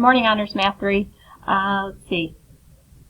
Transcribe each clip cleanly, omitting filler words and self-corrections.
morning, Honors Math 3. Let's see.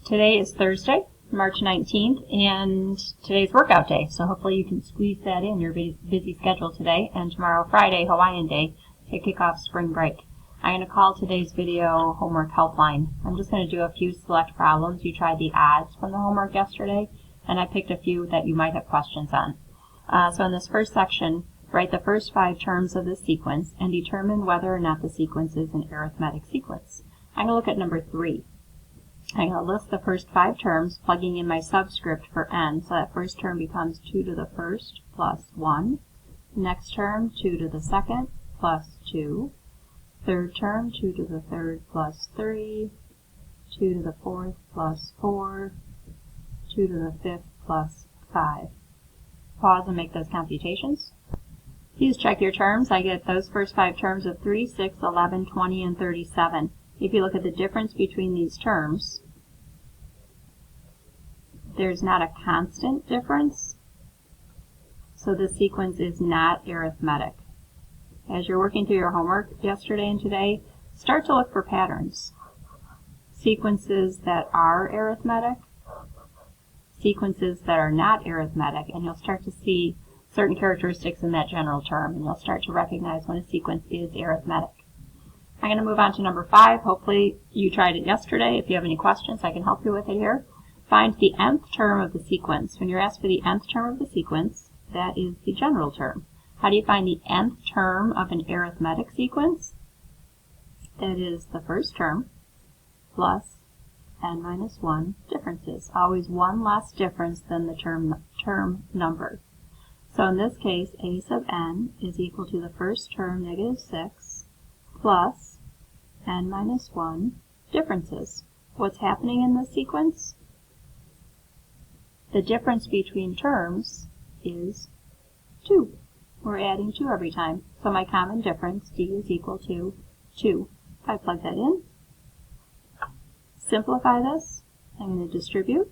Today is Thursday, March 19th, and today's workout day. So hopefully you can squeeze that in your busy schedule today. And tomorrow, Friday, Hawaiian Day, to kick off spring break. I'm going to call today's video Homework Helpline. I'm just going to do a few select problems. You tried the odds from the homework yesterday, and I picked a few that you might have questions on. So in this first section, write the first 5 terms of the sequence and determine whether or not the sequence is an arithmetic sequence. I'm going to look at number 3. I'm going to list the first 5 terms, plugging in my subscript for n, so that first term becomes 2 to the first plus 1. Next term, 2 to the second plus 2. Third term, 2 to the third plus 3. 2 to the fourth plus 4. 2 to the fifth plus 5. Pause and make those computations. Please check your terms. I get those first 5 terms of 3, 6, 11, 20, and 37. If you look at the difference between these terms, there's not a constant difference, so the sequence is not arithmetic. As you're working through your homework yesterday and today, start to look for patterns. Sequences that are arithmetic, sequences that are not arithmetic, and you'll start to see certain characteristics in that general term, and you'll start to recognize when a sequence is arithmetic. I'm going to move on to number 5. Hopefully you tried it yesterday. If you have any questions, I can help you with it here. Find the nth term of the sequence. When you're asked for the nth term of the sequence, that is the general term. How do you find the nth term of an arithmetic sequence? That is the first term plus n minus 1 differences. Always one less difference than the term number. So in this case, a sub n is equal to the first term, negative 6, plus n minus 1 differences. What's happening in this sequence? The difference between terms is 2. We're adding 2 every time. So my common difference, d, is equal to 2. If I plug that in, simplify this, I'm going to distribute.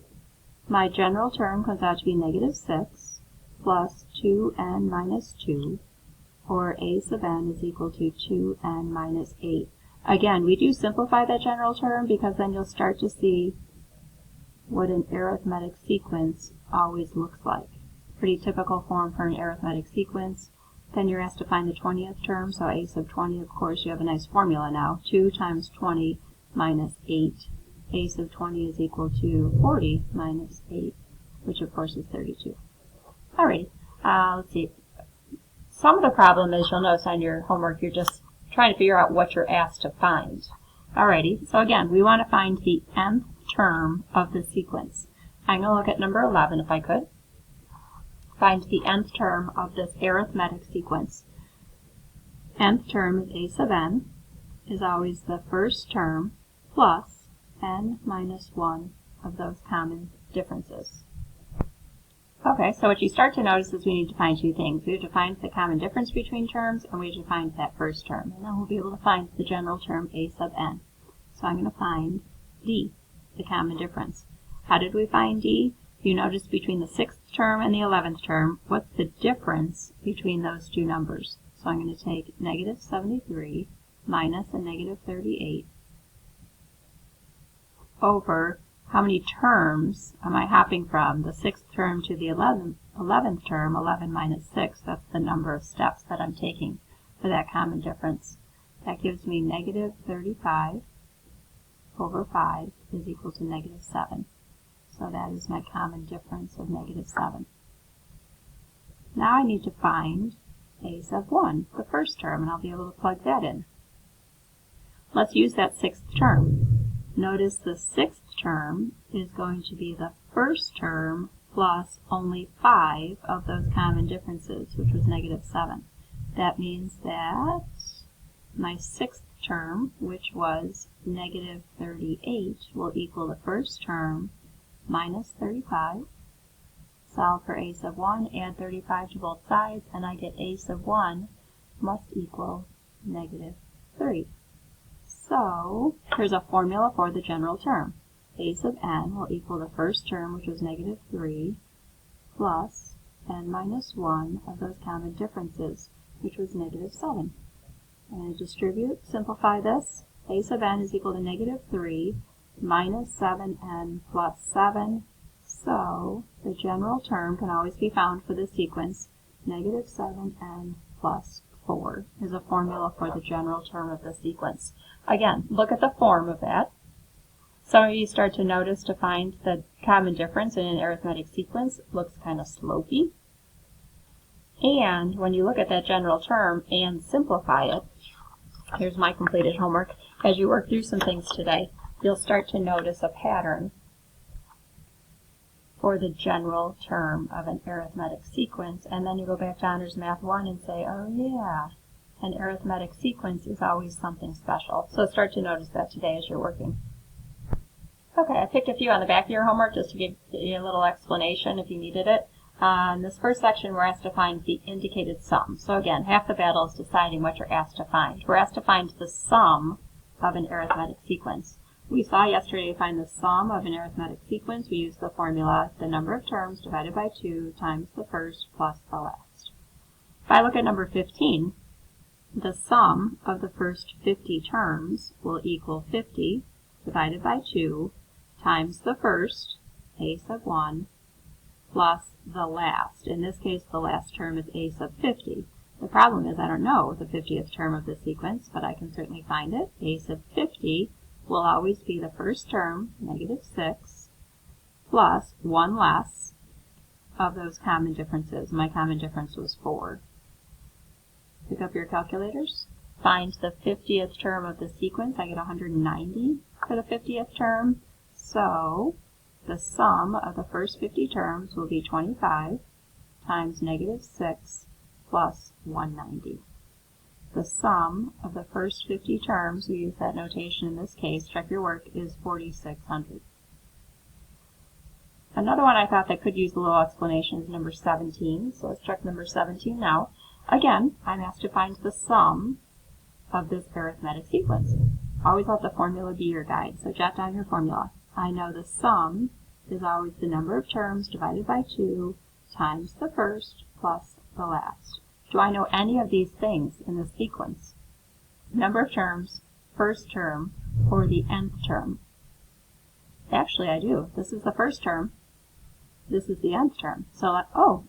My general term comes out to be negative 6 plus 2n minus 2, or a sub n is equal to 2n minus 8. Again, we do simplify that general term because then you'll start to see what an arithmetic sequence always looks like. Pretty typical form for an arithmetic sequence. Then you're asked to find the 20th term, so a sub 20, of course, you have a nice formula now. 2 times 20 minus 8. A sub 20 is equal to 40 minus 8, which of course is 32. Alrighty, let's see. Some of the problem is you'll notice on your homework you're just trying to figure out what you're asked to find. Alrighty, so again, we want to find the nth term of the sequence. I'm going to look at number 11 if I could. Find the nth term of this arithmetic sequence. Nth term is a sub n, is always the first term plus n minus 1 of those common differences. Okay, so what you start to notice is we need to find 2 things. We have to find the common difference between terms, and we have to find that first term. And then we'll be able to find the general term a sub n. So I'm going to find d, the common difference. How did we find d? You notice between the 6th term and the 11th term, what's the difference between those 2 numbers? So I'm going to take negative 73 minus a negative 38 over how many terms am I hopping from? The 6th term to the 11th term, 11 minus 6, that's the number of steps that I'm taking for that common difference. That gives me negative 35 over 5 is equal to negative 7. So that is my common difference of negative 7. Now I need to find a sub 1, the first term, and I'll be able to plug that in. Let's use that 6th term. Notice the 6th term is going to be the first term plus only 5 of those common differences, which was negative 7. That means that my 6th term, which was negative 38, will equal the first term minus 35. Solve for a sub 1, add 35 to both sides, and I get a sub 1 must equal negative 3. So here's a formula for the general term. A sub n will equal the first term, which was negative 3, plus n minus 1 of those common differences, which was negative 7. I'm going to distribute, simplify this. a sub n is equal to negative 3 minus 7n plus 7. So the general term can always be found for the sequence. Negative 7n plus 4 is a formula for the general term of the sequence. Again, look at the form of that. Some of you start to notice to find the common difference in an arithmetic sequence looks kind of slopey. And when you look at that general term and simplify it, here's my completed homework. As you work through some things today, you'll start to notice a pattern for the general term of an arithmetic sequence. And then you go back to Honors Math 1 and say, oh yeah, an arithmetic sequence is always something special. So start to notice that today as you're working. Okay, I picked a few on the back of your homework just to give you a little explanation if you needed it. In this first section, we're asked to find the indicated sum. So again, half the battle is deciding what you're asked to find. We're asked to find the sum of an arithmetic sequence. We saw yesterday to find the sum of an arithmetic sequence, we used the formula, the number of terms divided by 2 times the first plus the last. If I look at number 15, the sum of the first 50 terms will equal 50 divided by 2 times the first, a sub 1, plus the last. In this case, the last term is a sub 50. The problem is I don't know the 50th term of the sequence, but I can certainly find it. A sub 50 will always be the first term, negative 6, plus 1 less of those common differences. My common difference was 4. Pick up your calculators. Find the 50th term of the sequence. I get 190 for the 50th term. So the sum of the first 50 terms will be 25 times negative 6 plus 190. The sum of the first 50 terms, we use that notation in this case, check your work, is 4,600. Another one I thought that could use a little explanation is number 17. So let's check number 17 now. Again, I'm asked to find the sum of this arithmetic sequence. Always let the formula be your guide, so jot down your formula. I know the sum is always the number of terms divided by 2 times the first plus the last. Do I know any of these things in the sequence? Number of terms, first term, or the nth term? Actually, I do. This is the first term. This is the nth term. So,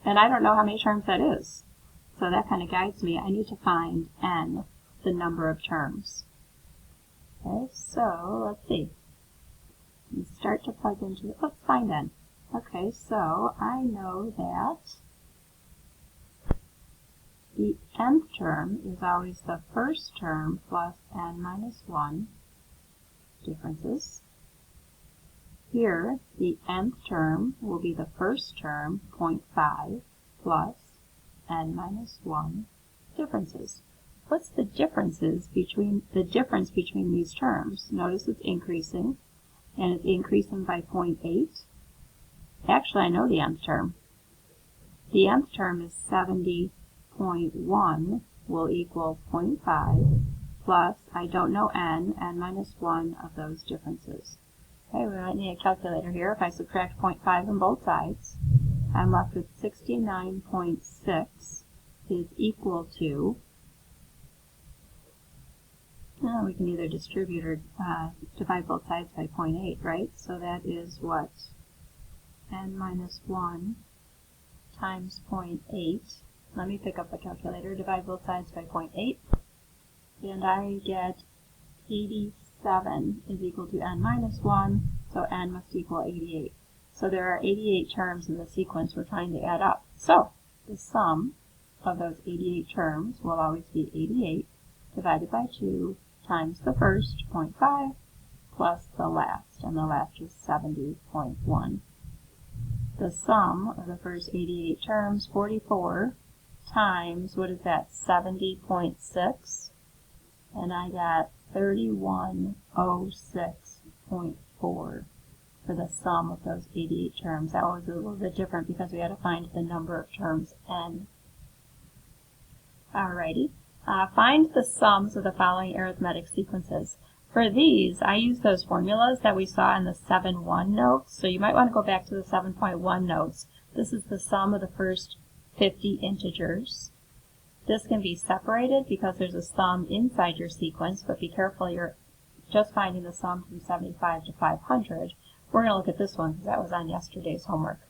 and I don't know how many terms that is. So that kind of guides me. I need to find n, the number of terms. Okay, so let's see. Let's start to plug into it. Let's find n. Okay, so I know that the nth term is always the first term plus n minus 1 differences. Here, the nth term will be the first term, 0.5, plus n minus 1 differences. What's the difference between these terms? Notice it's increasing, and it's increasing by 0.8. Actually, I know the nth term. The nth term is 70.1 will equal 0.5 plus, I don't know n minus 1 of those differences. Okay, we might need a calculator here. If I subtract 0.5 on both sides, I'm left with 69.6 is equal to, we can either distribute or divide both sides by 0.8, right? So that is what? N minus 1 times 0.8. Let me pick up a calculator, divide both sides by 0.8, and I get 87 is equal to n minus 1, so n must equal 88. So there are 88 terms in the sequence we're trying to add up. So the sum of those 88 terms will always be 88 divided by 2 times the first, 0.5, plus the last, and the last was 70.1. The sum of the first 88 terms, 44, times, what is that, 70.6, and I got 3106.4 for the sum of those 88 terms. That was a little bit different because we had to find the number of terms n. Alrighty, find the sums of the following arithmetic sequences. For these, I use those formulas that we saw in the 7.1 notes, so you might want to go back to the 7.1 notes. This is the sum of the first 50 integers. This can be separated because there's a sum inside your sequence, but be careful you're just finding the sum from 75 to 500, we're going to look at this one because that was on yesterday's homework.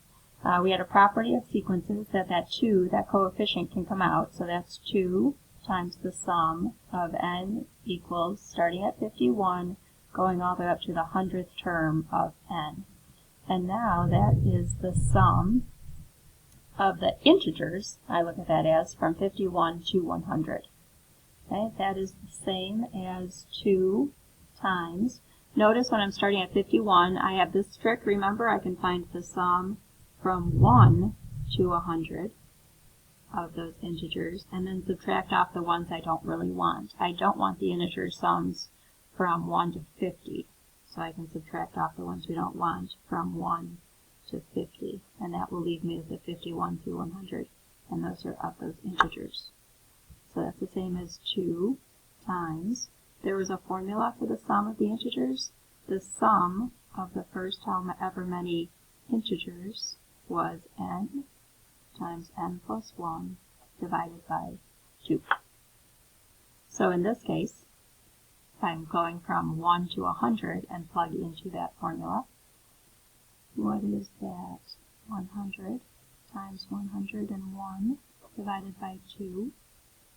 We had a property of sequences that 2, that coefficient can come out, so that's 2 times the sum of n equals, starting at 51, going all the way up to the 100th term of n. And now that is the sum of the integers, I look at that as, from 51 to 100. Okay, that is the same as 2 times. Notice when I'm starting at 51, I have this trick. Remember, I can find the sum from 1 to 100 of those integers, and then subtract off the ones I don't really want. I don't want the integer sums from 1 to 50, so I can subtract off the ones we don't want from 1 to 50, and that will leave me with the 51 through 100, and those are of those integers. So that's the same as 2 times. There was a formula for the sum of the integers. The sum of the first however many integers was n times n plus 1 divided by 2. So in this case, I'm going from 1 to 100 and plug into that formula. What is that? 100 times 101 divided by 2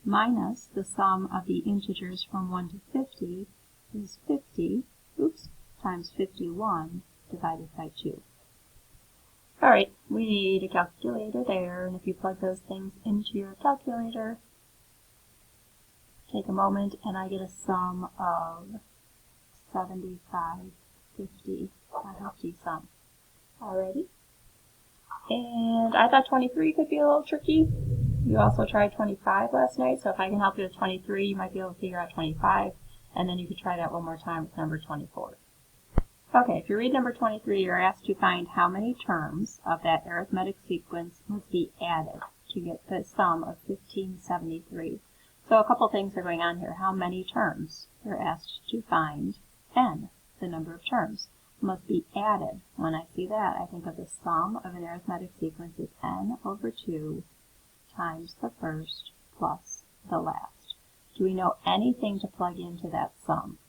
minus the sum of the integers from 1 to 50 is 50, times 51 divided by 2. Alright, we need a calculator there, and if you plug those things into your calculator, take a moment, and I get a sum of 7550, a hefty sum. Alrighty. And I thought 23 could be a little tricky. You also tried 25 last night, so if I can help you with 23, you might be able to figure out 25, and then you could try that one more time with number 24. Okay, if you read number 23, you're asked to find how many terms of that arithmetic sequence must be added to get the sum of 1573. So a couple things are going on here. How many terms? You're asked to find n, the number of terms, must be added. When I see that, I think of the sum of an arithmetic sequence as n over 2 times the first plus the last. Do we know anything to plug into that sum?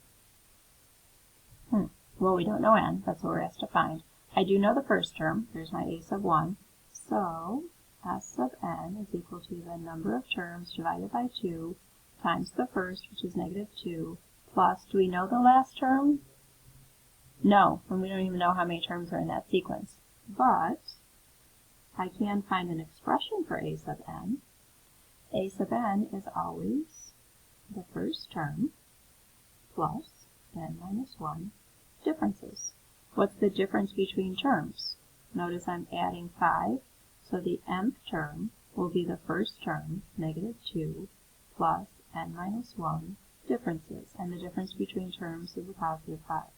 Well, we don't know n. That's what we're asked to find. I do know the first term. There's my a sub 1. So s sub n is equal to the number of terms divided by 2 times the first, which is negative 2, plus, do we know the last term? No, and we don't even know how many terms are in that sequence. But I can find an expression for a sub n. A sub n is always the first term plus n minus 1 differences. What's the difference between terms? Notice I'm adding 5, so the nth term will be the first term, negative 2, plus n minus 1 differences, and the difference between terms is a positive 5.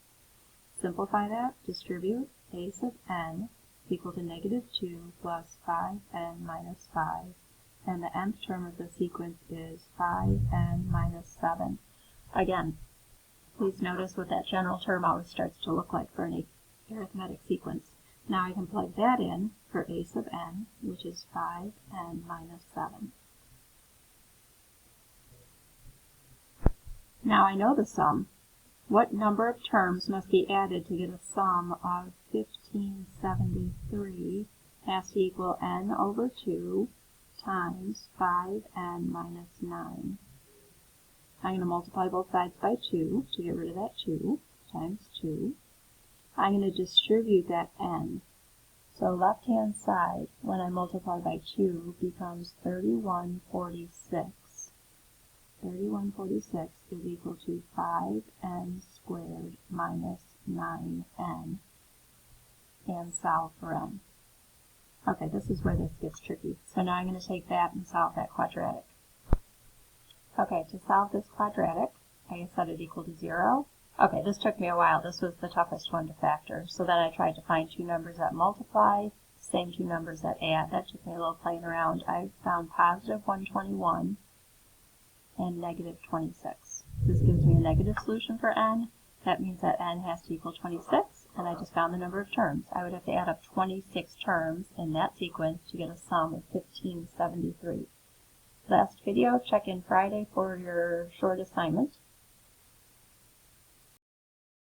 Simplify that, distribute, a sub n is equal to negative 2 plus 5n minus 5, and the nth term of the sequence is 5n minus 7. Again, please notice what that general term always starts to look like for an arithmetic sequence. Now I can plug that in for a sub n, which is 5n minus 7. Now I know the sum. What number of terms must be added to get a sum of 1573 has to equal n over 2 times 5n minus 9. I'm going to multiply both sides by 2 to get rid of that 2 times 2. I'm going to distribute that n. So left-hand side, when I multiply by 2, becomes 3146. 3146 is equal to 5n squared minus 9n. And solve for n. Okay, this is where this gets tricky. So now I'm going to take that and solve that quadratic. Okay, to solve this quadratic, I set it equal to 0. Okay, this took me a while. This was the toughest one to factor. So then I tried to find two numbers that multiply, same two numbers that add. That took me a little playing around. I found positive 121 and negative 26. This gives me a negative solution for n. That means that n has to equal 26, and I just found the number of terms. I would have to add up 26 terms in that sequence to get a sum of 1573. Last video, check in Friday for your short assignment.